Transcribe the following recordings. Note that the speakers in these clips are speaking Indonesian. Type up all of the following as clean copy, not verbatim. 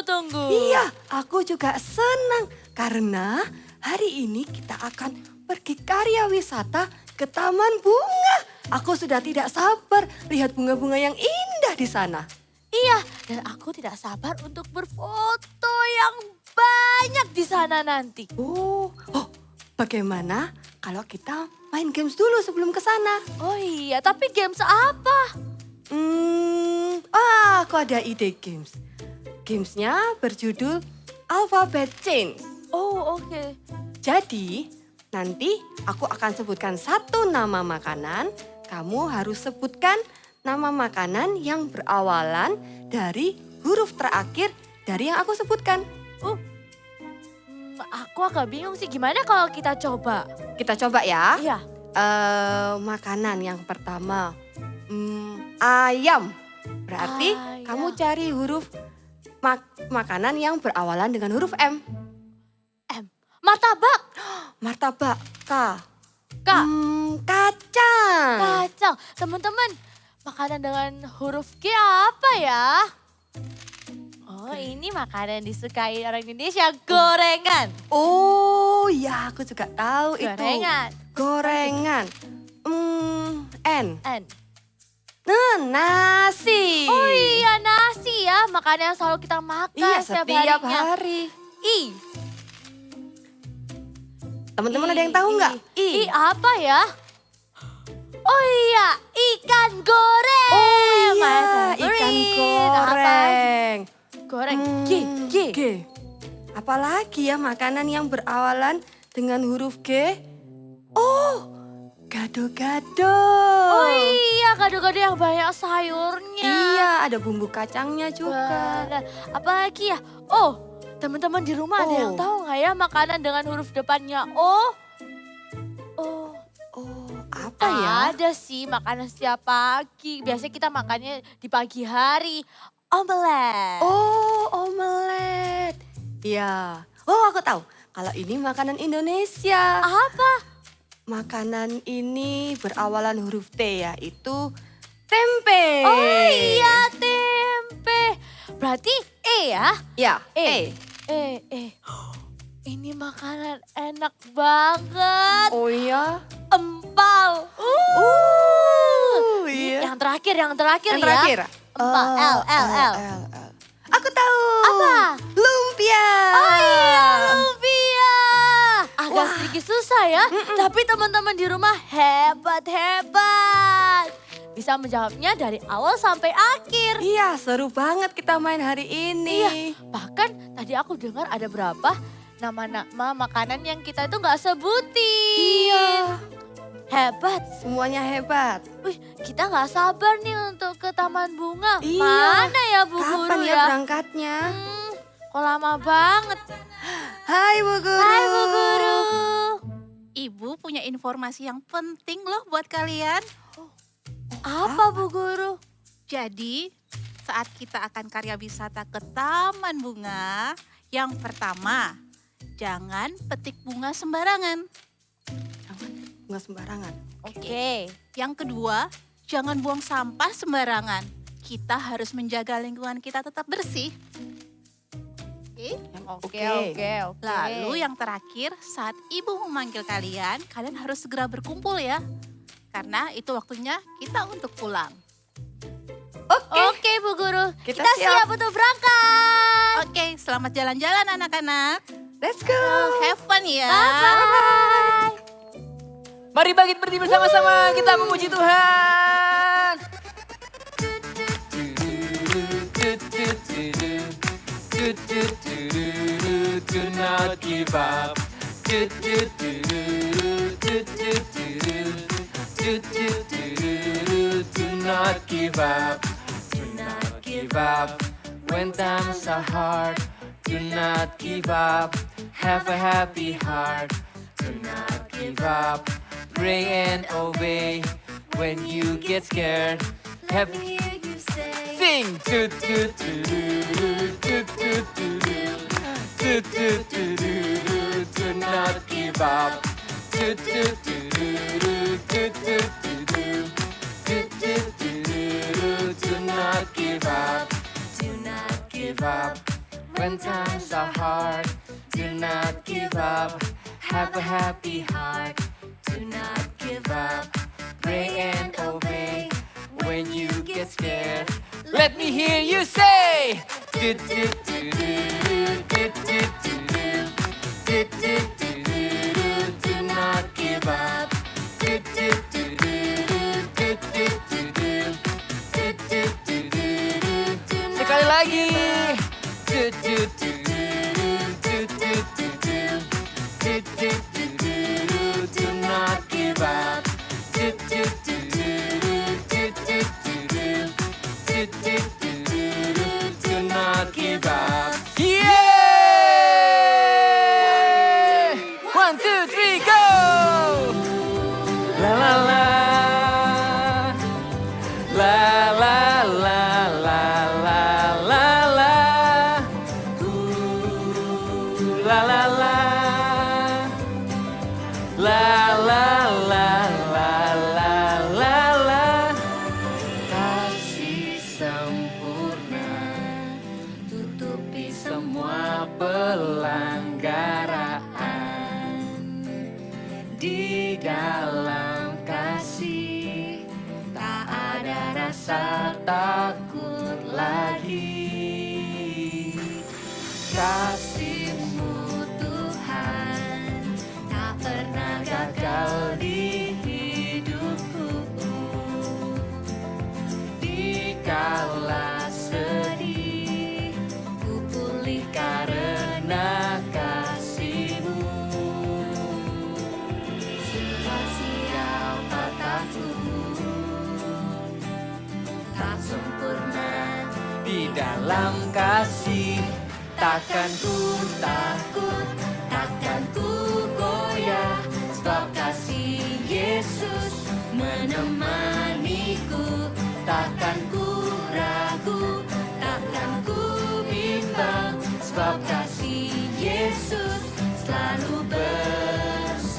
tunggu-tunggu. Iya, aku juga senang karena hari ini kita akan pergi karya wisata ke Taman Bunga. Aku sudah tidak sabar lihat bunga-bunga yang indah di sana. Iya, dan aku tidak sabar untuk berfoto yang banyak di sana nanti. Oh, bagaimana kalau kita main games dulu sebelum ke sana? Oh iya, tapi games apa? Aku ada ide games. Gamesnya berjudul Alphabet Change. Oh, oke. Jadi, nanti aku akan sebutkan satu nama makanan. Kamu harus sebutkan nama makanan yang berawalan dari huruf terakhir dari yang aku sebutkan. Aku agak bingung sih, gimana kalau kita coba? Kita coba ya. Iya. Makanan yang pertama, ayam. Berarti Ayam. kamu cari huruf makanan yang berawalan dengan huruf M. Martabak. Martabak, K. Kak. Kacang. Kacang. Teman-teman, makanan dengan huruf G apa ya? Oh, ini makanan disukai orang Indonesia, gorengan. Oh ya, aku juga tahu itu. Gorengan. Gorengan. N. N. Nasi. Oh iya, nasi ya, makanan yang selalu kita makan Iya, setiap setiap harinya. hari. I. Teman-teman ada yang tahu nggak? I apa ya? Oh iya, ikan goreng. Oh iya, My ikan favorite. Apa? goreng. Goreng. G. G. Apalagi ya makanan yang berawalan dengan huruf G? Oh, gado-gado. Oh iya, gado-gado yang banyak sayurnya. Iya, ada bumbu kacangnya juga. Benar. Apalagi ya? Oh, teman-teman di rumah ada yang tahu nggak ya makanan dengan huruf depannya O? Apa ya? Ada sih makanan setiap pagi. Biasanya kita makannya di pagi hari. Omelet. Oh, omelet. Ya. Oh, aku tahu. Kalau ini makanan Indonesia. Apa? Makanan ini berawalan huruf T, yaitu tempe. Oh iya, tempe. Berarti E ya? Ya, E. Ini makanan enak banget. Oh iya? Empal. Iya. Yang terakhir Yang ya. terakhir. Empal. L. Aku tahu. Apa? Lumpia. Oh iya, lumpia. Agak Wah. sedikit susah ya. Tapi teman-teman di rumah hebat. Bisa menjawabnya dari awal sampai akhir. Iya, seru banget kita main hari ini. Iya, bahkan tadi aku dengar ada berapa nama-nama makanan yang kita itu nggak sebutin. Iya. Hebat. Semuanya hebat. Wih, kita nggak sabar nih untuk ke Taman Bunga. Iya. Mana ya Bu Kapan Guru ya ya? berangkatnya? Kok lama banget. Hai Bu Guru. Hai Bu Guru. Ibu punya informasi yang penting loh buat kalian. Apa Bu Guru? Jadi, saat kita akan karya wisata ke Taman Bunga, yang pertama, jangan petik bunga sembarangan. Nggak sembarangan. Oke. Yang kedua, jangan buang sampah sembarangan. Kita harus menjaga lingkungan kita tetap bersih. Oke. Lalu yang terakhir, saat ibu memanggil kalian, kalian harus segera berkumpul ya. Karena itu waktunya kita untuk pulang. Oke Bu Guru. Kita Kita siap. siap untuk berangkat. Oke, selamat jalan-jalan anak-anak. Let's go. Have fun ya. Bye. Mari bangkit berdiri bersama-sama, kita memuji Tuhan. Do not give up. Do not give up. Do not give up. When times are hard, do not give up. Have a happy heart. Do not give up. Pray and obey when you get scared. Happy sing. Do do do do do do do do do do. Do not give up. Do do do do do do do do. Do not give up. Do not give up. When times are hard, do not give up. Have a happy heart. Do not give up. Pray and obey. When you get scared, let me hear you say. Do do do do do do do do do do do. Do not give up. Do do do do do do do do do do do do. Sekali lagi. Do do do do do do do do do do do. Do not give up. Do do do do do do do do do. Do not give up. Yeah! 1, 2, 3, go! La la la. La la la la la la la. Ooh, la la la. La la la la la la la. Kasih sempurna tutupi semua pelanggaran. Di dalam kasih tak ada rasa takut lagi. Kasih-Mu Tuhan tak pernah gagal di hidupku. Dikala sedih, ku pulih karena kasih-Mu. Sebab siapa takut, tak sempurna di dalam kasih. Takkan ku takut, takkan ku goyah, sebab kasih Yesus menemaniku. Takkan ku ragu, takkan ku bimbang, sebab kasih Yesus selalu bersamaku.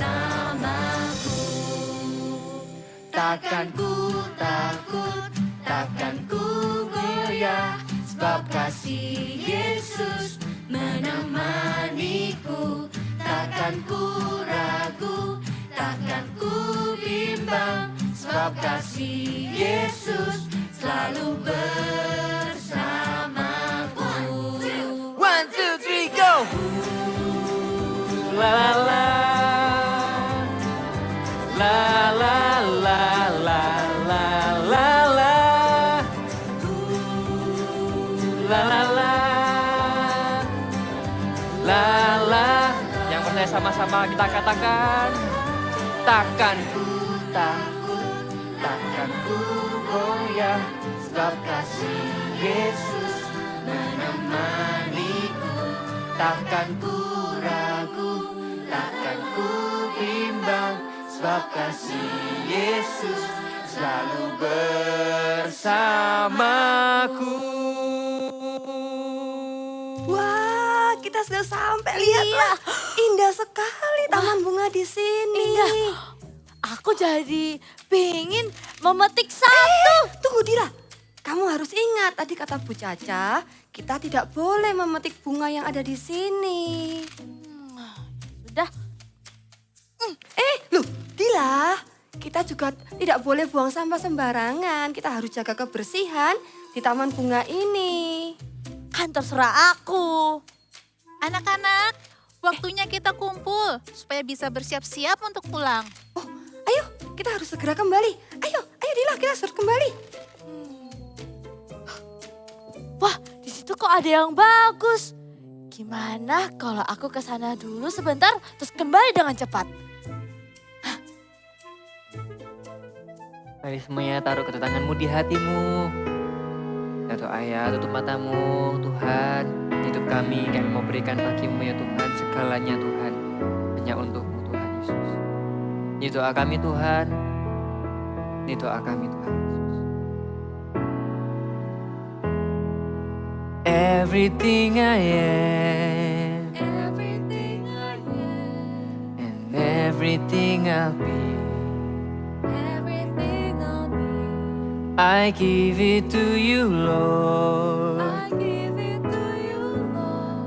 Takkan ku takut, takkan ku goyah, sebab kasih Yesus menemaniku. Takkan ku ragu, takkan ku bimbang, sebab kasih Yesus selalu bersamaku. 1, 2, 3, go! La la la. La la la la la la la. La la la. La la. Yang percaya sama-sama kita katakan. Takkan ku takut, takkan ku goyah, sebab kasih Yesus menemaniku. Takkan ku ragu, takkan ku bimbang, sebab kasih Yesus selalu bersamaku. Wah, kita sudah sampai. Lihatlah, indah sekali taman bunga di sini. Indah. Aku jadi pengen memetik satu. Tunggu Dila, kamu harus ingat tadi kata Bu Caca, kita tidak boleh memetik bunga yang ada di sini. Sudah. Loh Dila, kita juga tidak boleh buang sampah sembarangan. Kita harus jaga kebersihan di taman bunga ini. Kan terserah aku. Anak-anak, waktunya kita kumpul supaya bisa bersiap-siap untuk pulang. Oh, ayo kita harus segera kembali. Ayo Dila, kita harus kembali. Wah, di situ kok ada yang bagus. Gimana kalau aku ke sana dulu sebentar terus kembali dengan cepat? Mari semuanya taruh kedua tanganmu di hatimu. Ya Tuhan Ayah, tutup matamu. Tuhan, hidup kami mau berikan bagimu ya Tuhan. Segalanya Tuhan, hanya untukmu Tuhan Yesus. Ini doa kami Tuhan. Ini doa kami Tuhan Yesus. Everything I am, Everything I am, and everything I'll be, everything I'll be, I give it to you, Lord. I give it to you, Lord.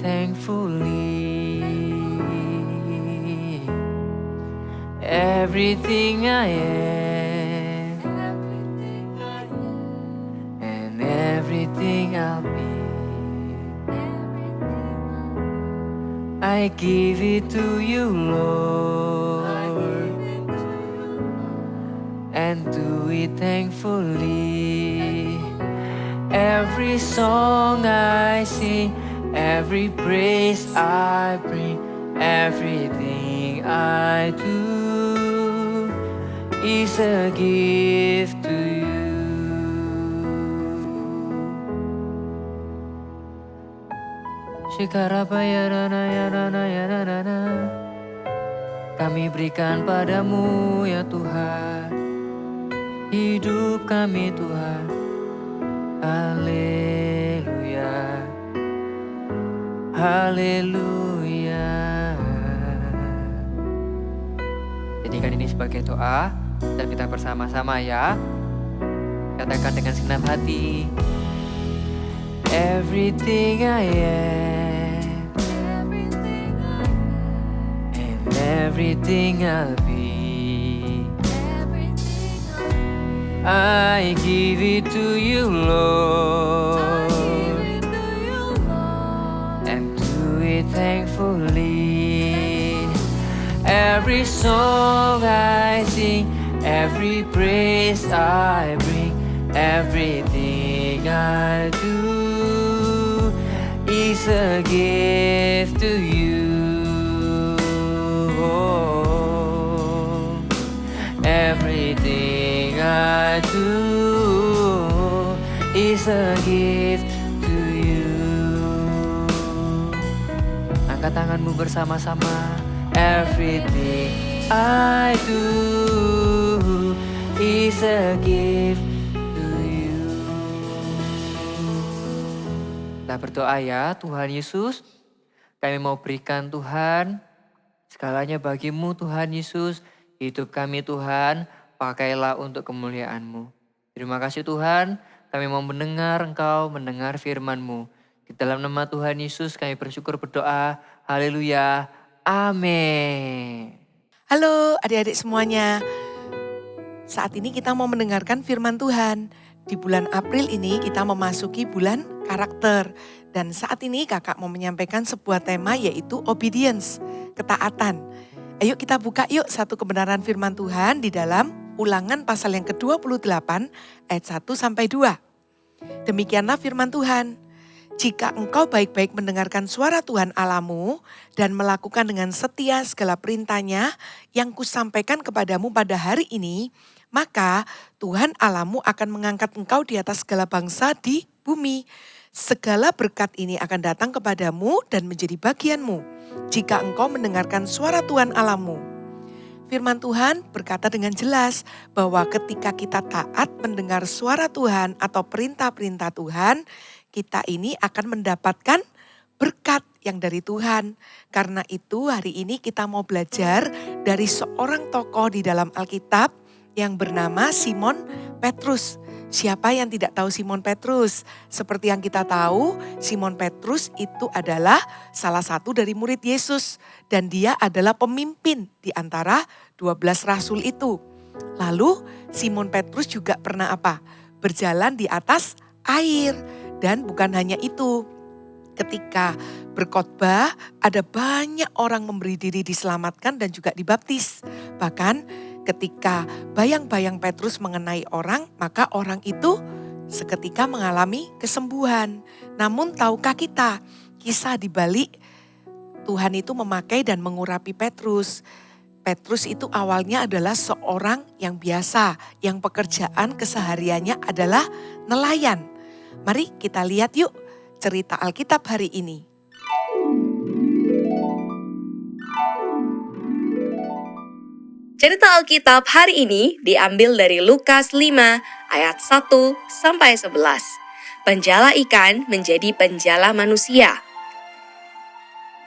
thankfully. Everything I am and everything I'll be, I give it to you, Lord, and do it thankfully. Every song I sing, every praise I bring, everything I do is a gift to you. Shikarabayarana, kami berikan padamu ya Tuhan, hidup kami Tuhan. Haleluya, haleluya. Jadikan ini sebagai doa dan kita bersama-sama ya. Katakan dengan segenap hati. Everything I am and everything I'll be, I give it to you, Lord, and do it thankfully. Every song I sing, every praise I bring, everything I do is a gift to you. Everything I do is a gift to you. Angkat tanganmu bersama-sama. Everything I do is a gift to you. Kita berdoa ya, Tuhan Yesus, kami mau berikan Tuhan segalanya bagimu Tuhan Yesus. Hidup kami Tuhan, pakailah untuk kemuliaan-Mu. Terima kasih Tuhan, kami mau mendengar Engkau, mendengar firman-Mu. Di dalam nama Tuhan Yesus kami bersyukur berdoa. Haleluya. Amin. Halo adik-adik semuanya. Saat ini kita mau mendengarkan firman Tuhan. Di bulan April ini kita memasuki bulan karakter. Dan saat ini kakak mau menyampaikan sebuah tema yaitu obedience, ketaatan. Ayo kita buka yuk satu kebenaran firman Tuhan di dalam Ulangan pasal yang ke-28 ayat 1-2. Demikianlah firman Tuhan. Jika engkau baik-baik mendengarkan suara Tuhan Allahmu dan melakukan dengan setia segala perintahnya yang kusampaikan kepadamu pada hari ini, maka Tuhan Allahmu akan mengangkat engkau di atas segala bangsa di bumi. Segala berkat ini akan datang kepadamu dan menjadi bagianmu jika engkau mendengarkan suara Tuhan Allahmu. Firman Tuhan berkata dengan jelas bahwa ketika kita taat mendengar suara Tuhan atau perintah-perintah Tuhan, kita ini akan mendapatkan berkat yang dari Tuhan. Karena itu hari ini kita mau belajar dari seorang tokoh di dalam Alkitab yang bernama Simon Petrus. Siapa yang tidak tahu Simon Petrus? Seperti yang kita tahu, Simon Petrus itu adalah salah satu dari murid Yesus. Dan dia adalah pemimpin di antara 12 rasul itu. Lalu Simon Petrus juga pernah apa? Berjalan di atas air. Dan bukan hanya itu. Ketika berkhotbah, ada banyak orang memberi diri diselamatkan dan juga dibaptis. Bahkan ketika bayang-bayang Petrus mengenai orang, maka orang itu seketika mengalami kesembuhan. Namun tahukah kita, kisah di balik Tuhan itu memakai dan mengurapi Petrus. Petrus itu awalnya adalah seorang yang biasa, yang pekerjaan kesehariannya adalah nelayan. Mari kita lihat yuk cerita Alkitab hari ini. Cerita Alkitab hari ini diambil dari Lukas 5 ayat 1-11. Penjala ikan menjadi penjala manusia.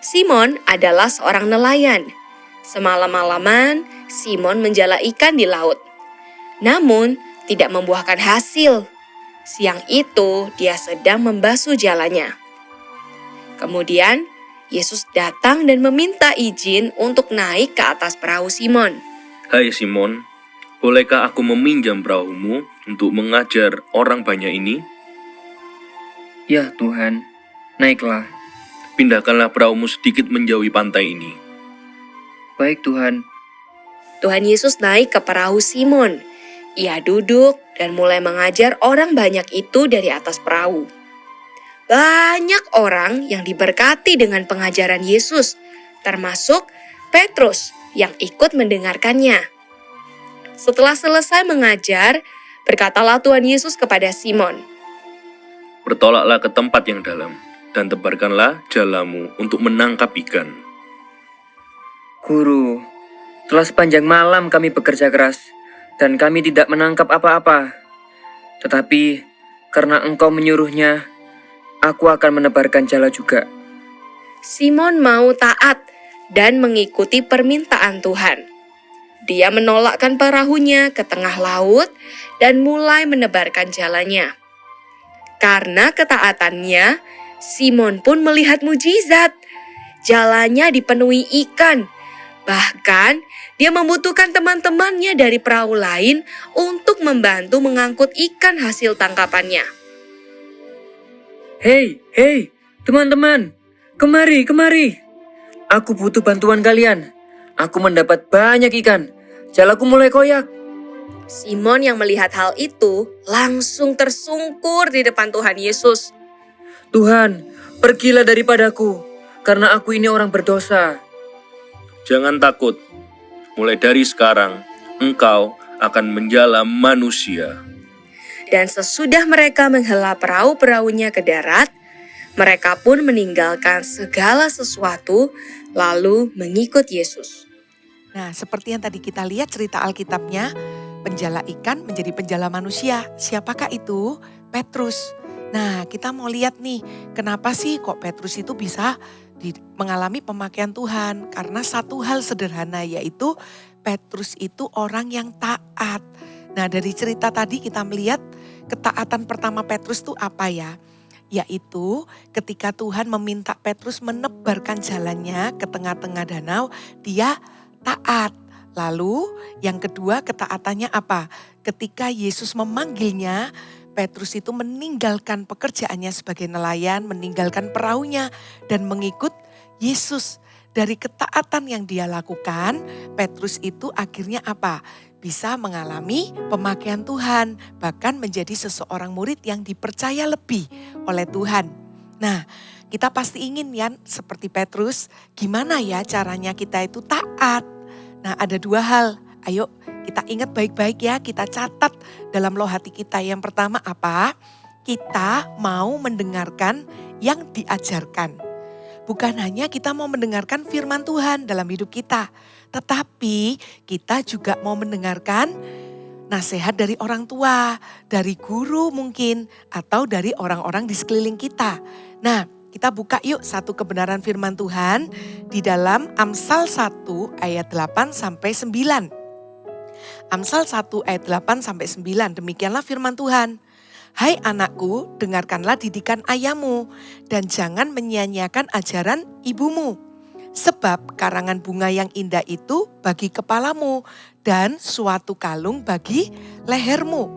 Simon adalah seorang nelayan. Semalam-malaman Simon menjala ikan di laut. Namun tidak membuahkan hasil. Siang itu dia sedang membasuh jalannya. Kemudian, Yesus datang dan meminta izin untuk naik ke atas perahu Simon. Hai Simon, bolehkah aku meminjam perahumu untuk mengajar orang banyak ini? Ya Tuhan, naiklah. Pindahkanlah perahumu sedikit menjauhi pantai ini. Baik Tuhan. Tuhan Yesus naik ke perahu Simon. Ia duduk dan mulai mengajar orang banyak itu dari atas perahu. Banyak orang yang diberkati dengan pengajaran Yesus, termasuk Petrus yang ikut mendengarkannya. Setelah selesai mengajar, berkatalah Tuhan Yesus kepada Simon, Bertolaklah ke tempat yang dalam, dan tebarkanlah jalamu untuk menangkap ikan. Guru, telah sepanjang malam kami bekerja keras, dan kami tidak menangkap apa-apa. Tetapi, karena Engkau menyuruhnya, aku akan menebarkan jala juga. Simon mau taat dan mengikuti permintaan Tuhan. Dia menolakkan perahunya ke tengah laut dan mulai menebarkan jalannya. Karena ketaatannya, Simon pun melihat mujizat. Jalannya dipenuhi ikan. Bahkan, dia membutuhkan teman-temannya dari perahu lain untuk membantu mengangkut ikan hasil tangkapannya. Hei, teman-teman, kemari. Aku butuh bantuan kalian. Aku mendapat banyak ikan. Jalaku mulai koyak. Simon yang melihat hal itu langsung tersungkur di depan Tuhan Yesus. Tuhan, pergilah daripadaku, karena aku ini orang berdosa. Jangan takut, mulai dari sekarang engkau akan menjala manusia. Dan sesudah mereka menghela perahu-perahunya ke darat, mereka pun meninggalkan segala sesuatu lalu mengikut Yesus. Nah, seperti yang tadi kita lihat cerita Alkitabnya, penjala ikan menjadi penjala manusia. Siapakah itu? Petrus. Nah, kita mau lihat nih, kenapa sih kok Petrus itu bisa mengalami pemakaian Tuhan? Karena satu hal sederhana, yaitu Petrus itu orang yang taat. Nah, dari cerita tadi kita melihat ketaatan pertama Petrus itu apa ya? Yaitu ketika Tuhan meminta Petrus menebarkan jalannya ke tengah-tengah danau, dia taat. Lalu yang kedua, ketaatannya apa? Ketika Yesus memanggilnya, Petrus itu meninggalkan pekerjaannya sebagai nelayan, meninggalkan perahunya dan mengikut Yesus. Dari ketaatan yang dia lakukan, Petrus itu akhirnya apa? Bisa mengalami pemakaian Tuhan, bahkan menjadi seseorang murid yang dipercaya lebih oleh Tuhan. Nah, kita pasti ingin ya seperti Petrus, gimana ya caranya kita itu taat? Nah, ada dua hal. Ayo kita ingat baik-baik ya, kita catat dalam loh hati kita. Yang pertama apa? Kita mau mendengarkan yang diajarkan. Bukan hanya kita mau mendengarkan firman Tuhan dalam hidup kita, tetapi kita juga mau mendengarkan nasihat dari orang tua, dari guru mungkin, atau dari orang-orang di sekeliling kita. Nah, kita buka yuk satu kebenaran firman Tuhan di dalam Amsal 1 ayat 8 sampai 9. Amsal 1 ayat 8 sampai 9, demikianlah firman Tuhan. Hai anakku, dengarkanlah didikan ayahmu dan jangan menyia-nyiakan ajaran ibumu. Sebab karangan bunga yang indah itu bagi kepalamu dan suatu kalung bagi lehermu.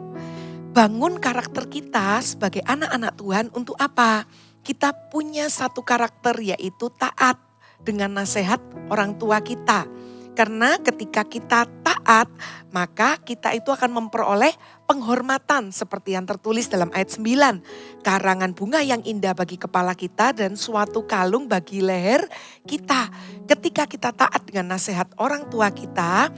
Bangun karakter kita sebagai anak-anak Tuhan untuk apa? Kita punya satu karakter yaitu taat dengan nasihat orang tua kita. Karena ketika kita taat, maka kita itu akan memperoleh penghormatan seperti yang tertulis dalam ayat 9. Karangan bunga yang indah bagi kepala kita dan suatu kalung bagi leher kita. Ketika kita taat dengan nasihat orang tua kita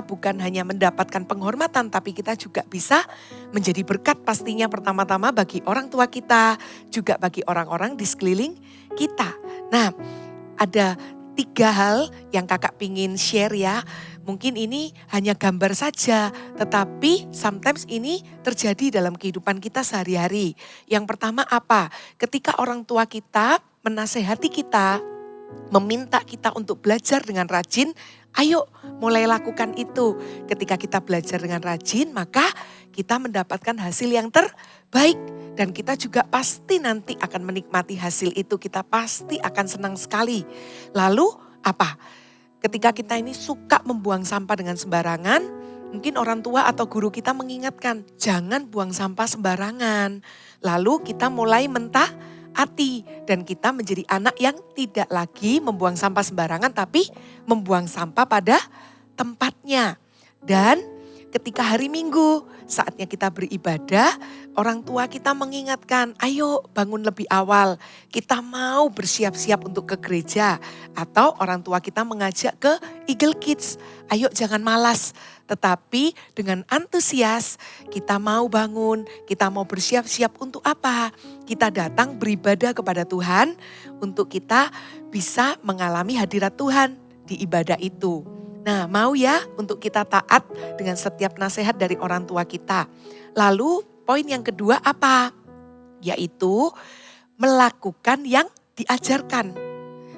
bukan hanya mendapatkan penghormatan, tapi kita juga bisa menjadi berkat pastinya pertama-tama bagi orang tua kita, juga bagi orang-orang di sekeliling kita. Nah, ada 3 hal yang kakak pingin share ya. Mungkin ini hanya gambar saja, tetapi sometimes ini terjadi dalam kehidupan kita sehari-hari. Yang pertama apa? Ketika orang tua kita menasehati kita, meminta kita untuk belajar dengan rajin, ayo mulai lakukan itu. Ketika kita belajar dengan rajin, maka kita mendapatkan hasil yang terbaik. Dan kita juga pasti nanti akan menikmati hasil itu, kita pasti akan senang sekali. Lalu apa? Ketika kita ini suka membuang sampah dengan sembarangan, mungkin orang tua atau guru kita mengingatkan, jangan buang sampah sembarangan. Lalu kita mulai mentaati dan kita menjadi anak yang tidak lagi membuang sampah sembarangan, tapi membuang sampah pada tempatnya. Dan ketika hari Minggu, saatnya kita beribadah, orang tua kita mengingatkan, ayo bangun lebih awal, kita mau bersiap-siap untuk ke gereja. Atau orang tua kita mengajak ke Eagle Kids, ayo jangan malas. Tetapi dengan antusias kita mau bangun, kita mau bersiap-siap untuk apa? Kita datang beribadah kepada Tuhan untuk kita bisa mengalami hadirat Tuhan di ibadah itu. Nah, mau ya untuk kita taat dengan setiap nasihat dari orang tua kita. Lalu poin yang kedua apa? Yaitu melakukan yang diajarkan.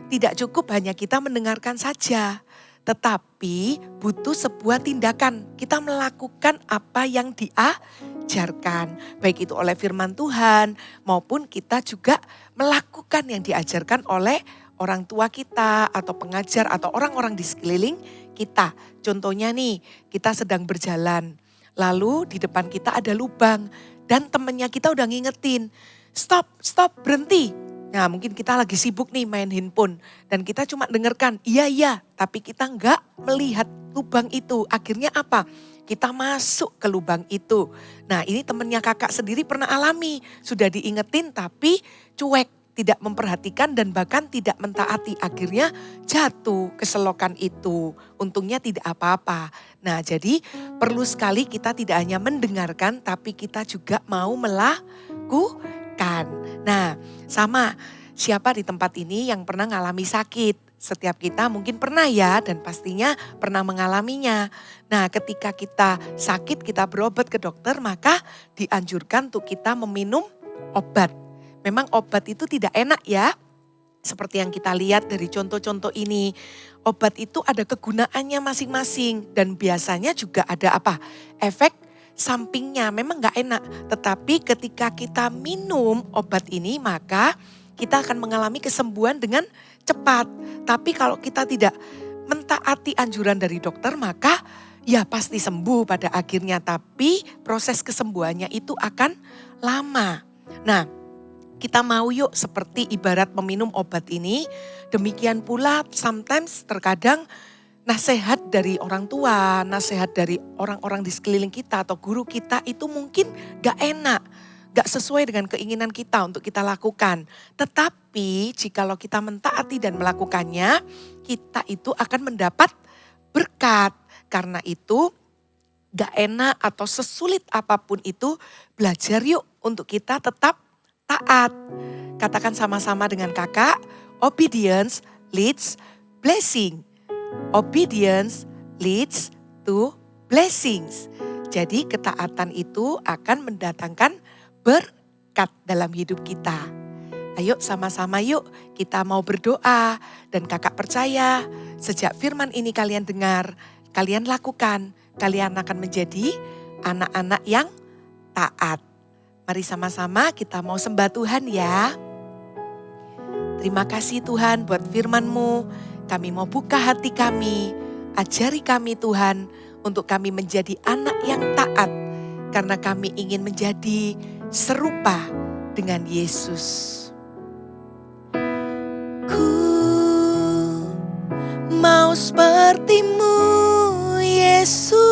Tidak cukup hanya kita mendengarkan saja, tetapi butuh sebuah tindakan. Kita melakukan apa yang diajarkan, baik itu oleh firman Tuhan maupun kita juga melakukan yang diajarkan oleh orang tua kita atau pengajar atau orang-orang di sekeliling kita. Contohnya nih, kita sedang berjalan, lalu di depan kita ada lubang dan temennya kita udah ngingetin, stop, berhenti. Nah mungkin kita lagi sibuk nih main handphone dan kita cuma dengarkan, iya, tapi kita enggak melihat lubang itu. Akhirnya apa? Kita masuk ke lubang itu. Nah ini temennya kakak sendiri pernah alami, sudah diingetin tapi cuek. Tidak memperhatikan dan bahkan tidak mentaati. Akhirnya jatuh ke selokan itu. Untungnya tidak apa-apa. Nah jadi perlu sekali kita tidak hanya mendengarkan tapi kita juga mau melakukan. Nah sama siapa di tempat ini yang pernah mengalami sakit? Setiap kita mungkin pernah ya dan pastinya pernah mengalaminya. Nah ketika kita sakit kita berobat ke dokter maka dianjurkan untuk kita meminum obat. Memang obat itu tidak enak ya. Seperti yang kita lihat dari contoh-contoh ini. Obat itu ada kegunaannya masing-masing. Dan biasanya juga ada apa? Efek sampingnya. Memang gak enak. Tetapi ketika kita minum obat ini maka kita akan mengalami kesembuhan dengan cepat. Tapi kalau kita tidak mentaati anjuran dari dokter maka ya pasti sembuh pada akhirnya. Tapi proses kesembuhannya itu akan lama. Nah, kita mau yuk seperti ibarat meminum obat ini. Demikian pula sometimes terkadang nasihat dari orang tua, nasihat dari orang-orang di sekeliling kita atau guru kita itu mungkin gak enak. Gak sesuai dengan keinginan kita untuk kita lakukan. Tetapi jikalau kita mentaati dan melakukannya, kita itu akan mendapat berkat. Karena itu gak enak atau sesulit apapun itu, belajar yuk untuk kita tetap taat. Katakan sama-sama dengan kakak, obedience leads blessing. Obedience leads to blessings. Jadi ketaatan itu akan mendatangkan berkat dalam hidup kita. Ayo sama-sama yuk kita mau berdoa. Dan kakak percaya sejak firman ini kalian dengar, kalian lakukan, kalian akan menjadi anak-anak yang taat. Mari sama-sama kita mau sembah Tuhan ya. Terima kasih Tuhan buat firman-Mu. Kami mau buka hati kami. Ajari kami Tuhan untuk kami menjadi anak yang taat. Karena kami ingin menjadi serupa dengan Yesus. Ku mau seperti-Mu Yesus.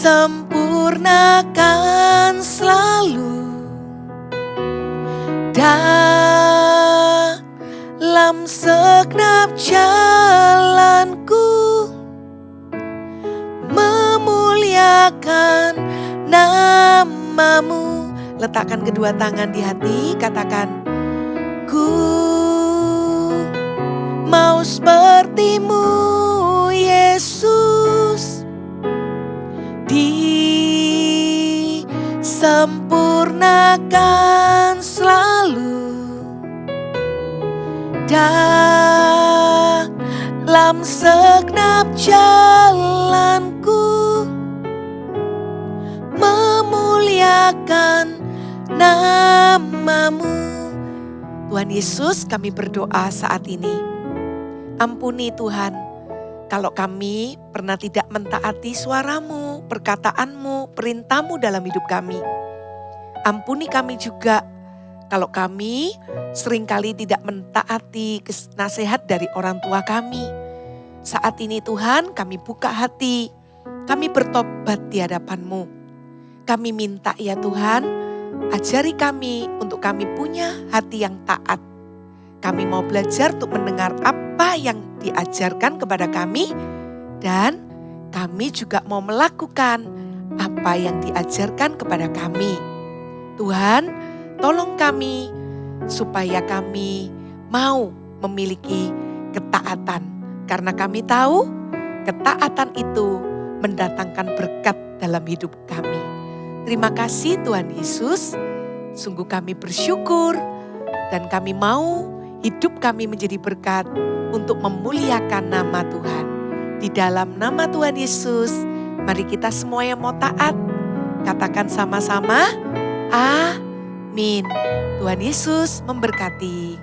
Sempurnakan selalu dalam segenap jalanku, memuliakan nama-Mu. Letakkan kedua tangan di hati, katakan, ku mau seperti-Mu Yesus. Disempurnakan selalu dalam segenap jalanku, memuliakan nama-Mu. Tuhan Yesus, kami berdoa saat ini. Ampuni Tuhan, kalau kami pernah tidak mentaati suara-Mu, perkataan-Mu, perintah-Mu dalam hidup kami. Ampuni kami juga kalau kami seringkali tidak mentaati nasihat dari orang tua kami. Saat ini Tuhan, kami buka hati, kami bertobat di hadapan-Mu. Kami minta ya Tuhan, ajari kami untuk kami punya hati yang taat. Kami mau belajar untuk mendengar apa yang diajarkan kepada kami, dan kami juga mau melakukan apa yang diajarkan kepada kami. Tuhan, tolong kami supaya kami mau memiliki ketaatan. Karena kami tahu ketaatan itu mendatangkan berkat dalam hidup kami. Terima kasih Tuhan Yesus, sungguh kami bersyukur dan kami mau hidup kami menjadi berkat untuk memuliakan nama Tuhan. Di dalam nama Tuhan Yesus, mari kita semua yang mau taat, katakan sama-sama, amin. Tuhan Yesus memberkati.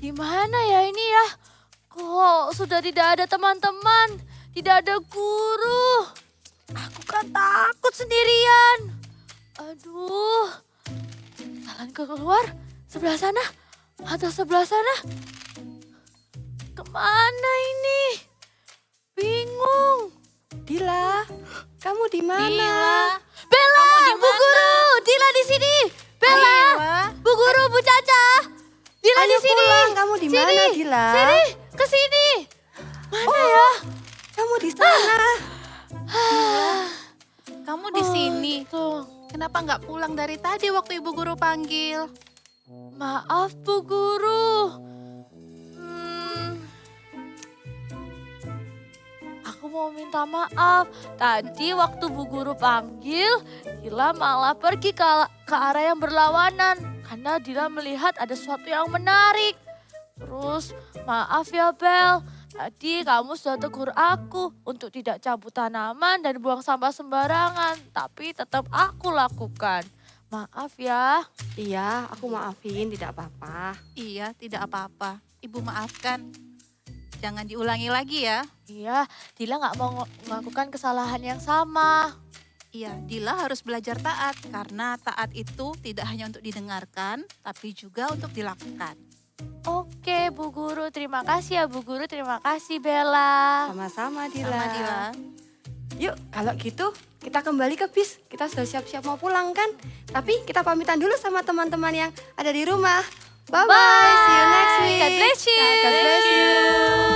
Gimana ya ini ya? Kok sudah tidak ada teman-teman, tidak ada guru. Aku kan takut sendirian. Aduh, jalan keluar sebelah sana atau sebelah sana? Kemana ini? Bingung. Dila, kamu di mana? Dila, Bella, Kamu di Bu mana? Guru, Dila di sini. Bella, Dila. Bu Guru, Bu Caca. Dila Ayo di sini. pulang, kamu di mana, Sini, Dila? Sini, ke sini. Mana ya? Kamu di sana. kamu di sini. Tuh. Kenapa nggak pulang dari tadi waktu ibu guru panggil? Maaf Bu Guru. Aku mau minta maaf. Tadi waktu Bu Guru panggil, Dila malah pergi ke arah yang berlawanan. Karena Dila melihat ada sesuatu yang menarik. Terus maaf ya Bel, tadi kamu sudah tegur aku untuk tidak cabut tanaman dan buang sampah sembarangan. Tapi tetap aku lakukan. Maaf ya. Iya, aku maafin, tidak apa-apa. Iya, tidak apa-apa. Ibu maafkan. Jangan diulangi lagi ya. Iya, Dila nggak mau melakukan kesalahan yang sama. Iya, Dila harus belajar taat. Karena taat itu tidak hanya untuk didengarkan, tapi juga untuk dilakukan. Oke Bu Guru, terima kasih ya Bu Guru, terima kasih Bella. Sama-sama, Dila. Sama Dila. Yuk, kalau gitu kita kembali ke bis. Kita sudah siap-siap mau pulang kan? Tapi kita pamitan dulu sama teman-teman yang ada di rumah. Bye-bye, see you next week. God bless you. God bless you.